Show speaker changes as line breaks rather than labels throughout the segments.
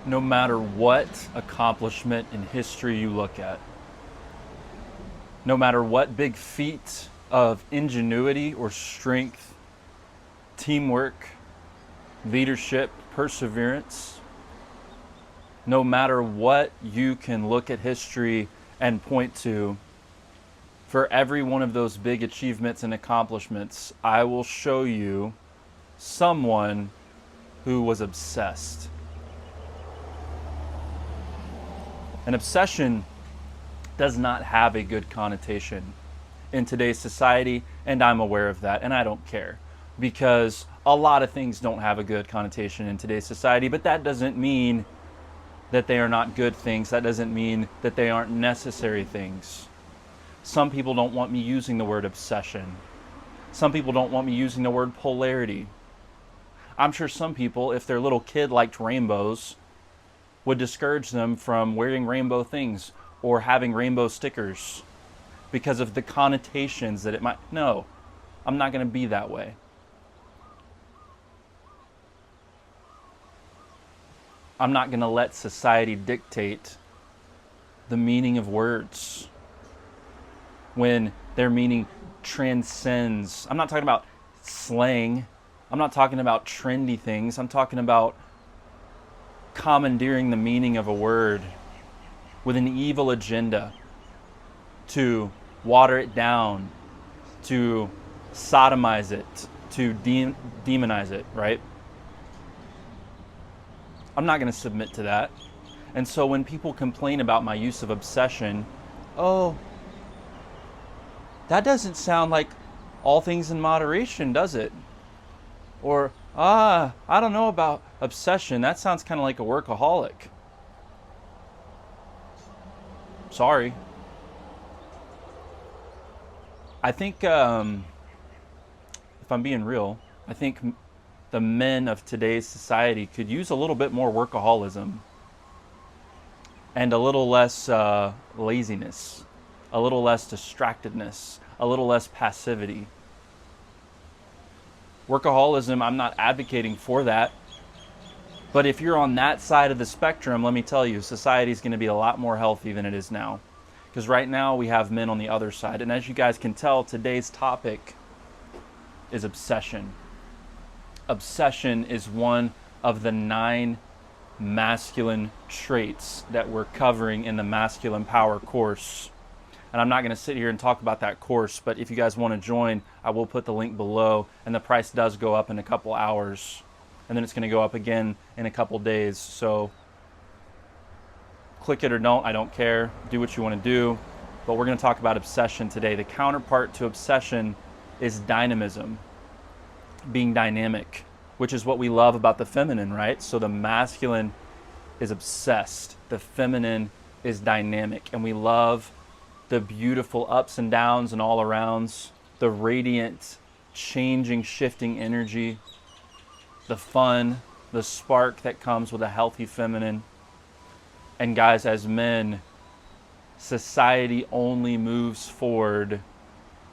No matter what accomplishment in history you look at, no matter what big feat of ingenuity or strength, teamwork, leadership, perseverance, no matter what you can look at history and point to, for every one of those big achievements and accomplishments, I will show you someone who was obsessed. An obsession does not have a good connotation in today's society, and I'm aware of that, and I don't care because a lot of things don't have a good connotation in today's society, but that doesn't mean that they are not good things. That doesn't mean that they aren't necessary things. Some people don't want me using the word obsession. Some people don't want me using the word polarity. I'm sure some people, if their little kid liked rainbows, would discourage them from wearing rainbow things or having rainbow stickers because of the connotations that it might. No, I'm not going to be that way. I'm not going to let society dictate the meaning of words when their meaning transcends. I'm not talking about slang. I'm not talking about trendy things. I'm talking about commandeering the meaning of a word with an evil agenda to water it down, to sodomize it, to demonize it, right? I'm not going to submit to that. And so when people complain about my use of obsession, oh, that doesn't sound like all things in moderation, does it? Or, I don't know about obsession. That sounds kind of like a workaholic. Sorry. I think, if I'm being real, I think the men of today's society could use a little bit more workaholism and a little less laziness, a little less distractedness, a little less passivity. Workaholism, I'm not advocating for that. But if you're on that side of the spectrum, let me tell you, society is going to be a lot more healthy than it is now. Because right now we have men on the other side. And as you guys can tell, today's topic is obsession. Obsession is one of the 9 masculine traits that we're covering in the Masculine Power course. And I'm not going to sit here and talk about that course, but if you guys want to join, I will put the link below, and the price does go up in a couple hours, and then it's going to go up again in a couple days. So click it or don't, I don't care. Do what you want to do. But we're going to talk about obsession today. The counterpart to obsession is dynamism, being dynamic, which is what we love about the feminine, right? So the masculine is obsessed, the feminine is dynamic, and we love the beautiful ups and downs and all arounds, the radiant, changing, shifting energy, the fun, the spark that comes with a healthy feminine. And guys, as men, society only moves forward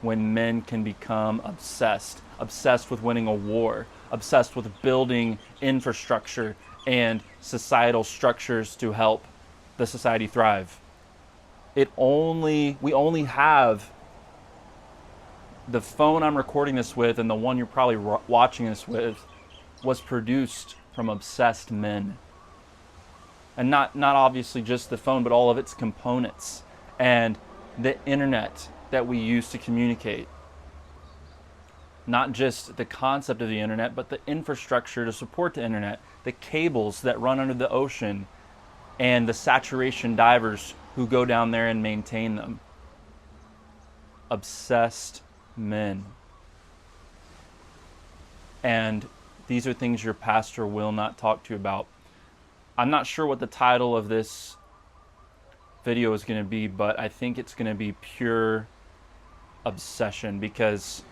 when men can become obsessed with winning a war, obsessed with building infrastructure and societal structures to help the society thrive. We only have the phone I'm recording this with, and the one you're probably watching this with was produced from obsessed men. And not obviously just the phone, but all of its components and the internet that we use to communicate. Not just the concept of the internet, but the infrastructure to support the internet, the cables that run under the ocean, and the saturation divers who go down there and maintain them. Obsessed men. And these are things your pastor will not talk to you about. I'm not sure what the title of this video is going to be, but I think it's going to be pure obsession, because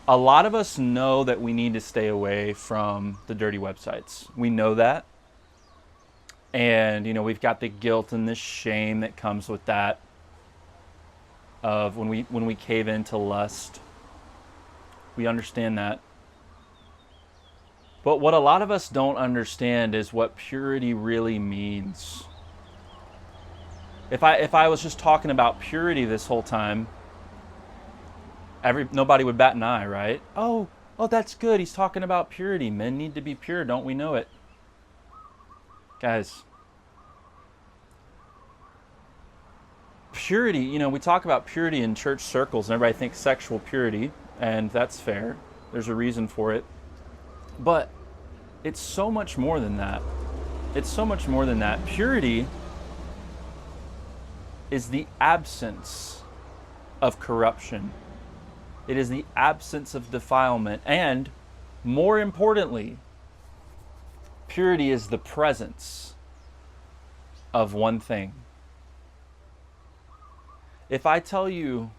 a lot of us know that we need to stay away from the dirty websites. We know that. And, we've got the guilt and the shame that comes with that, of when we cave into lust. We understand that. But what a lot of us don't understand is what purity really means. If I was just talking about purity this whole time, nobody would bat an eye, right? Oh, that's good. He's talking about purity. Men need to be pure, don't we know it? Guys, purity, we talk about purity in church circles and everybody thinks sexual purity, and that's fair. There's a reason for it. But it's so much more than that. It's so much more than that. Purity is the absence of corruption. It is the absence of defilement. And more importantly, purity is the presence of one thing. If I tell you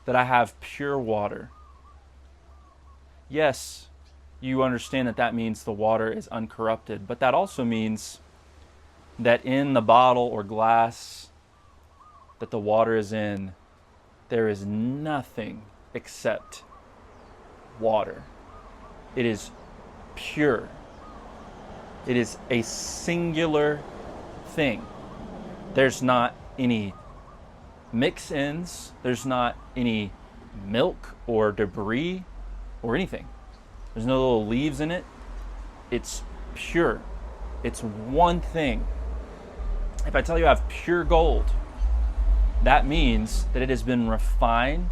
that I have pure water, yes, you understand that means the water is uncorrupted, but that also means that in the bottle or glass that the water is in, there is nothing except water. It is pure. It is a singular thing. There's not any mix-ins. There's not any milk or debris or anything. There's no little leaves in it. It's pure. It's one thing. If I tell you I have pure gold, that means that it has been refined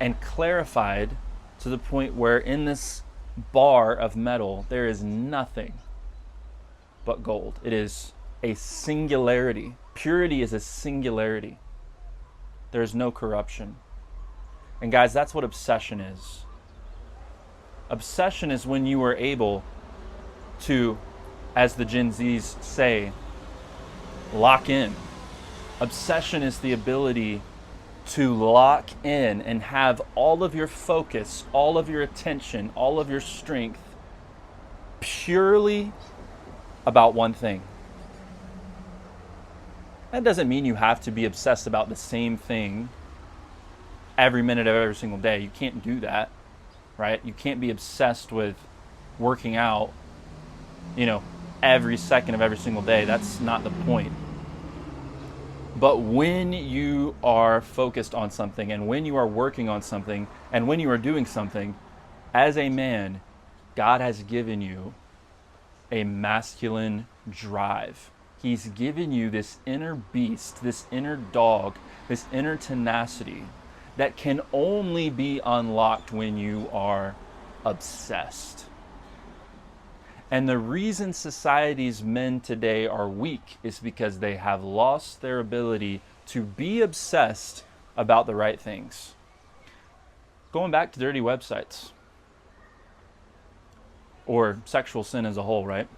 and clarified to the point where in this bar of metal, there is nothing but gold. It is a singularity. Purity is a singularity. There is no corruption. And guys, that's what obsession is. Obsession is when you are able to, as the Gen Zs say, lock in. Obsession is the ability to lock in and have all of your focus, all of your attention, all of your strength purely about one thing. That doesn't mean you have to be obsessed about the same thing every minute of every single day. You can't do that, right? You can't be obsessed with working out, every second of every single day. That's not the point. But when you are focused on something, and when you are working on something, and when you are doing something, as a man, God has given you a masculine drive. He's given you this inner beast, this inner dog, this inner tenacity that can only be unlocked when you are obsessed. And the reason society's men today are weak is because they have lost their ability to be obsessed about the right things. Going back to dirty websites or sexual sin as a whole, right?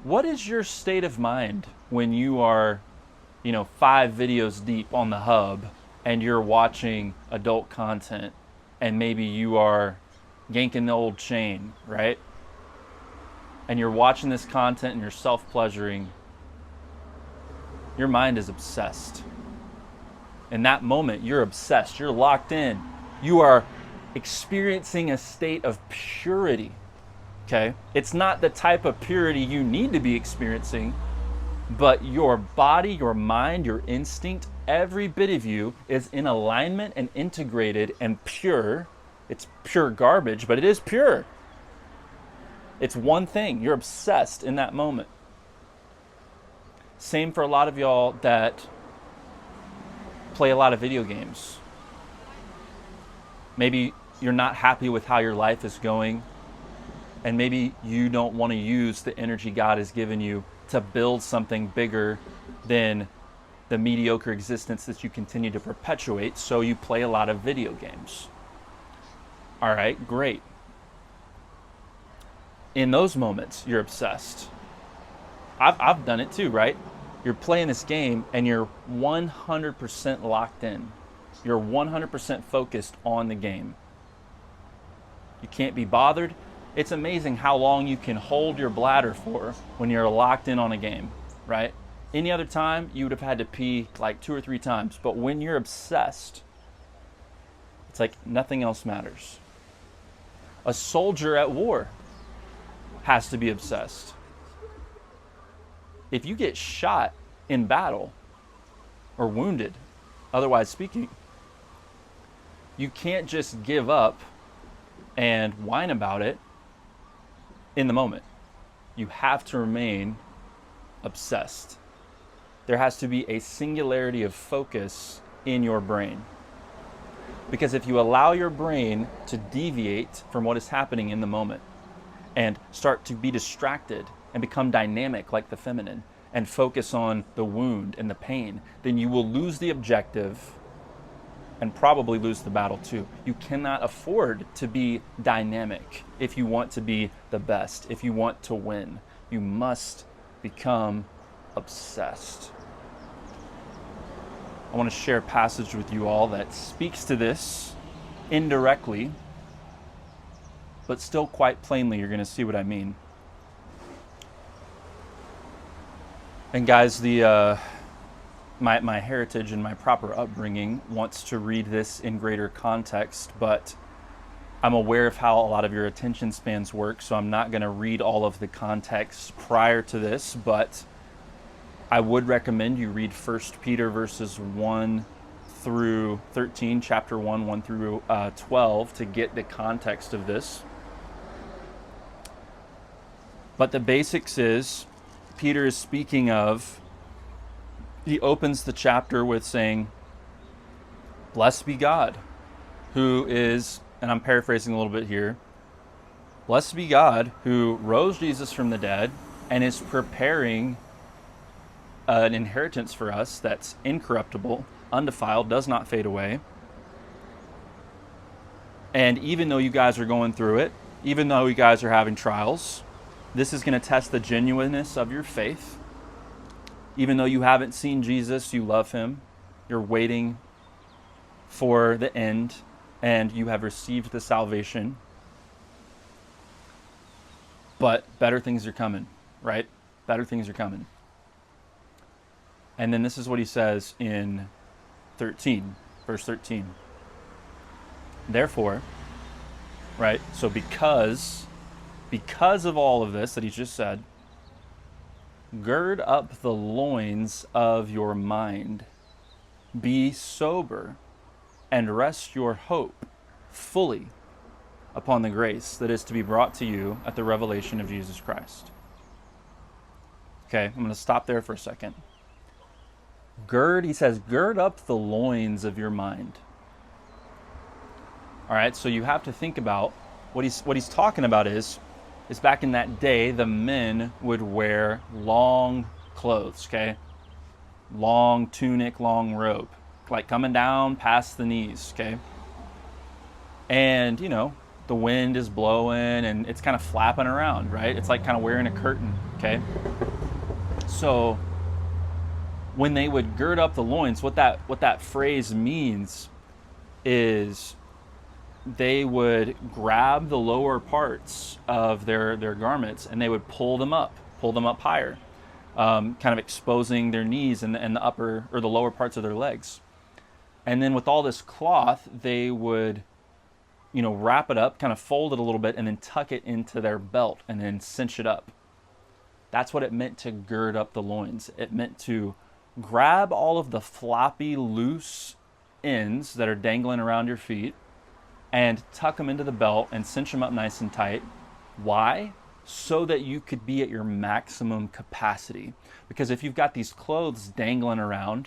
What is your state of mind when you are, 5 videos deep on the hub and you're watching adult content and maybe you are yanking the old chain, right? And you're watching this content and you're self-pleasuring. Your mind is obsessed. In that moment, you're obsessed. You're locked in. You are experiencing a state of purity, okay? It's not the type of purity you need to be experiencing, but your body, your mind, your instinct, every bit of you is in alignment and integrated and pure. It's pure garbage, but it is pure. It's one thing. You're obsessed in that moment. Same for a lot of y'all that play a lot of video games. Maybe you're not happy with how your life is going, and maybe you don't want to use the energy God has given you to build something bigger than the mediocre existence that you continue to perpetuate, so you play a lot of video games. All right, great. In those moments, you're obsessed. I've done it too, right? You're playing this game and you're 100% locked in. You're 100% focused on the game. You can't be bothered. It's amazing how long you can hold your bladder for when you're locked in on a game, right? Any other time, you would have had to pee like 2 or 3 times. But when you're obsessed, it's like nothing else matters. A soldier at war has to be obsessed. If you get shot in battle or wounded, otherwise speaking, you can't just give up and whine about it in the moment. You have to remain obsessed. There has to be a singularity of focus in your brain. Because if you allow your brain to deviate from what is happening in the moment and start to be distracted and become dynamic like the feminine and focus on the wound and the pain, then you will lose the objective and probably lose the battle too. You cannot afford to be dynamic if you want to be the best, if you want to win. You must become obsessed. I want to share a passage with you all that speaks to this indirectly, but still quite plainly. You're going to see what I mean. And guys, my heritage and my proper upbringing wants to read this in greater context, but I'm aware of how a lot of your attention spans work, so I'm not going to read all of the context prior to this, but I would recommend you read 1 Peter verses 1 through 13, chapter 1 through 12, to get the context of this. But the basics is, Peter is speaking of, he opens the chapter with saying, "Blessed be God, who is," and I'm paraphrasing a little bit here, "Blessed be God who rose Jesus from the dead and is preparing an inheritance for us that's incorruptible, undefiled, does not fade away. And even though you guys are going through it, even though you guys are having trials, this is going to test the genuineness of your faith. Even though you haven't seen Jesus, you love him. You're waiting for the end, and you have received the salvation. But better things are coming, right? Better things are coming." And then this is what he says in 13, verse 13. "Therefore," right? So because of all of this that he just said, "gird up the loins of your mind, be sober, and rest your hope fully upon the grace that is to be brought to you at the revelation of Jesus Christ." Okay, I'm going to stop there for a second. He says, gird up the loins of your mind. All right, so you have to think about what he's talking about is back in that day, the men would wear long clothes, okay? Long tunic, long robe, like coming down past the knees, okay? And, the wind is blowing and it's kind of flapping around, right? It's like kind of wearing a curtain, okay? So when they would gird up the loins, what that phrase means is they would grab the lower parts of their garments and they would pull them up higher, kind of exposing their knees and the upper or the lower parts of their legs. And then with all this cloth, they would, wrap it up, kind of fold it a little bit, and then tuck it into their belt and then cinch it up. That's what it meant to gird up the loins. It meant to grab all of the floppy, loose ends that are dangling around your feet and tuck them into the belt and cinch them up nice and tight. Why? So that you could be at your maximum capacity. Because if you've got these clothes dangling around,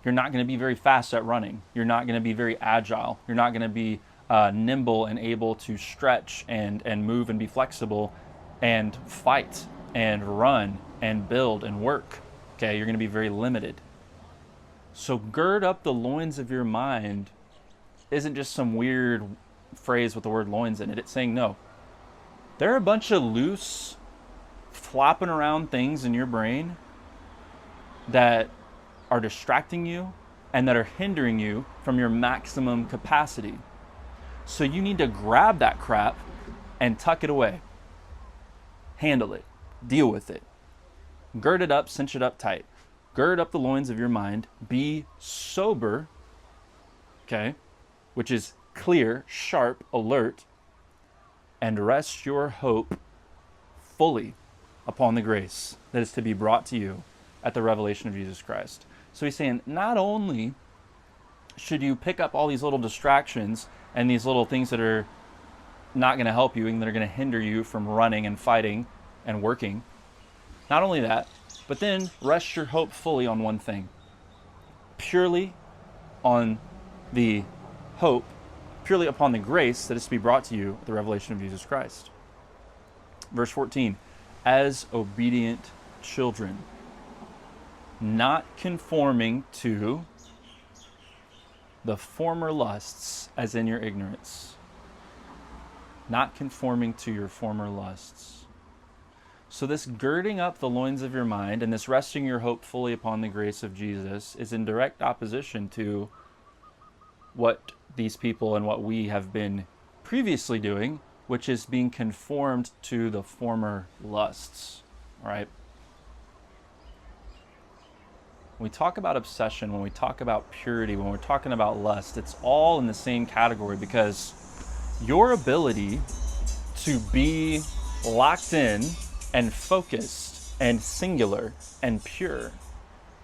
you're not going to be very fast at running. You're not going to be very agile. You're not going to be nimble and able to stretch and move and be flexible and fight and run and build and work. Okay, you're going to be very limited. So gird up the loins of your mind isn't just some weird phrase with the word loins in it. It's saying, no, there are a bunch of loose, flopping around things in your brain that are distracting you and that are hindering you from your maximum capacity. So you need to grab that crap and tuck it away. Handle it. Deal with it. Gird it up, cinch it up tight. Gird up the loins of your mind. Be sober, okay, which is clear, sharp, alert, and rest your hope fully upon the grace that is to be brought to you at the revelation of Jesus Christ. So he's saying, not only should you pick up all these little distractions and these little things that are not going to help you and that are going to hinder you from running and fighting and working, not only that, but then rest your hope fully on one thing, purely on the hope, purely upon the grace that is to be brought to you at the revelation of Jesus Christ. Verse 14, as obedient children, not conforming to the former lusts as in your ignorance. Not conforming to your former lusts. So this girding up the loins of your mind and this resting your hope fully upon the grace of Jesus is in direct opposition to what these people and what we have been previously doing, which is being conformed to the former lusts, right? When we talk about obsession, when we talk about purity, when we're talking about lust, it's all in the same category, because your ability to be locked in and focused and singular and pure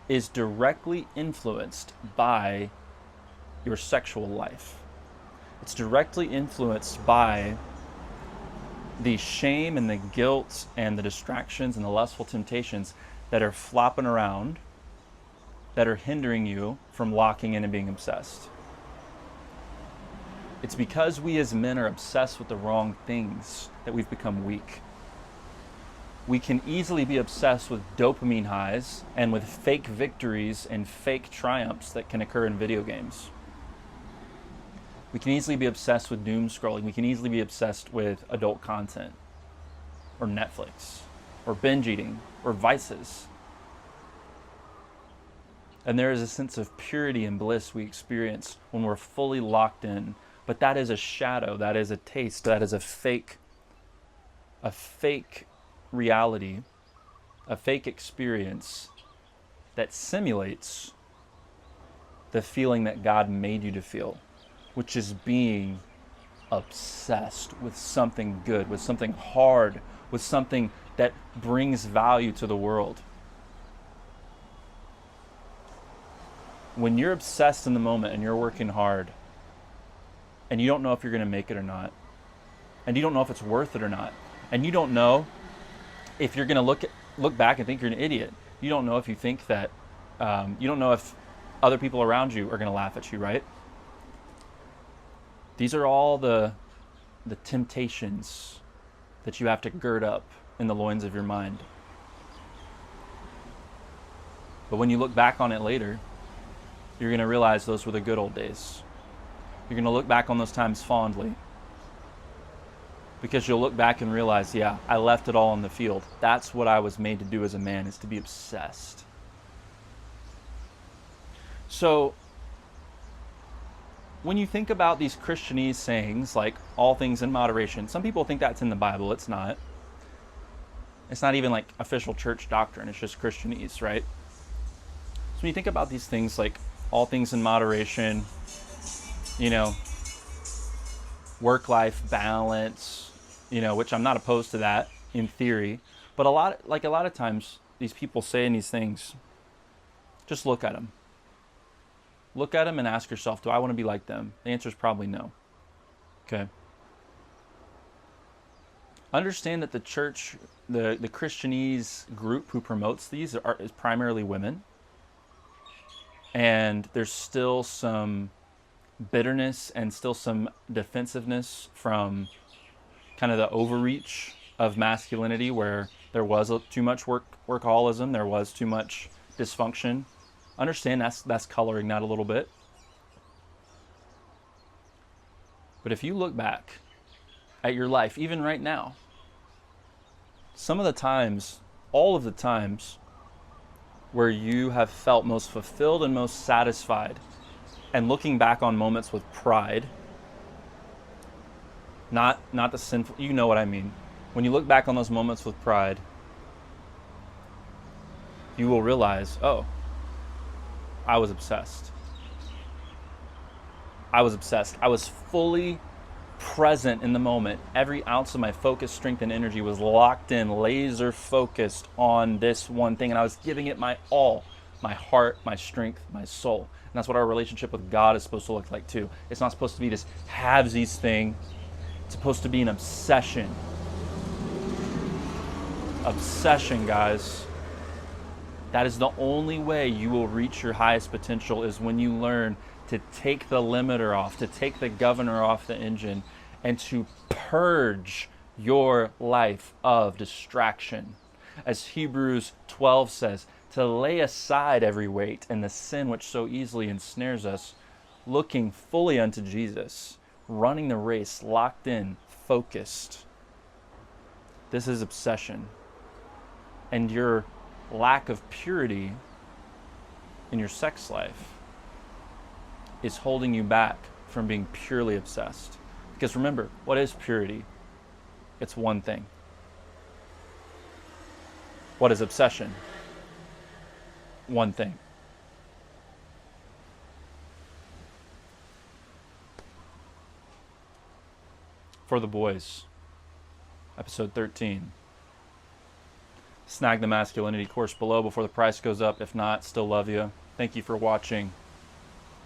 is directly influenced by your sexual life. It's directly influenced by the shame and the guilt and the distractions and the lustful temptations that are flopping around, that are hindering you from locking in and being obsessed. It's because we as men are obsessed with the wrong things that we've become weak. We can easily be obsessed with dopamine highs and with fake victories and fake triumphs that can occur in video games. We can easily be obsessed with doom scrolling. We can easily be obsessed with adult content or Netflix or binge eating or vices. And there is a sense of purity and bliss we experience when we're fully locked in. But that is a shadow, that is a taste, that is a fake reality, a fake experience that simulates the feeling that God made you to feel, which is being obsessed with something good, with something hard, with something that brings value to the world. When you're obsessed in the moment and you're working hard and you don't know if you're going to make it or not, and you don't know if it's worth it or not, and you don't know if you're going to look back and think you're an idiot, you don't know if you think that, you don't know if other people around you are going to laugh at you, right? These are all the temptations that you have to gird up in the loins of your mind. But when you look back on it later, you're going to realize those were the good old days. You're going to look back on those times fondly, because you'll look back and realize, yeah, I left it all on the field. That's what I was made to do as a man, is to be obsessed. So when you think about these Christianese sayings, like all things in moderation, some people think that's in the Bible. It's not. It's not even like official church doctrine. It's just Christianese, right? So when you think about these things like all things in moderation, work-life balance, which I'm not opposed to that in theory, but a lot of times these people saying these things, just look at them. Look at them and ask yourself, do I want to be like them? The answer is probably no. Okay. Understand that the church, the Christianese group who promotes these is primarily women. And there's still some bitterness and still some defensiveness from kind of the overreach of masculinity, where there was too much workaholism, there was too much dysfunction. Understand that's coloring that a little bit. But if you look back at your life, even right now, some of the times, all of the times where you have felt most fulfilled and most satisfied, and looking back on moments with pride, not the sinful, you know what I mean. When you look back on those moments with pride, you will realize, oh, I was obsessed. I was obsessed. I was fully present in the moment. Every ounce of my focus, strength, and energy was locked in, laser focused on this one thing. And I was giving it my all, my heart, my strength, my soul. And that's what our relationship with God is supposed to look like too. It's not supposed to be this halvesies thing. It's supposed to be an obsession. Obsession, guys. That is the only way you will reach your highest potential, is when you learn to take the limiter off, to take the governor off the engine, and to purge your life of distraction. As Hebrews 12 says, to lay aside every weight and the sin which so easily ensnares us, looking fully unto Jesus, running the race, locked in, focused. This is obsession. And your lack of purity in your sex life is holding you back from being purely obsessed. Because remember, what is purity? It's one thing. What is obsession? One thing. For the boys, episode 13. Snag the masculinity course below before the price goes up. If not, still love you. Thank you for watching.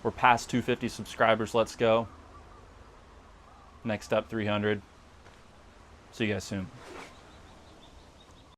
We're past 250 subscribers. Let's go. Next up, 300. See you guys soon.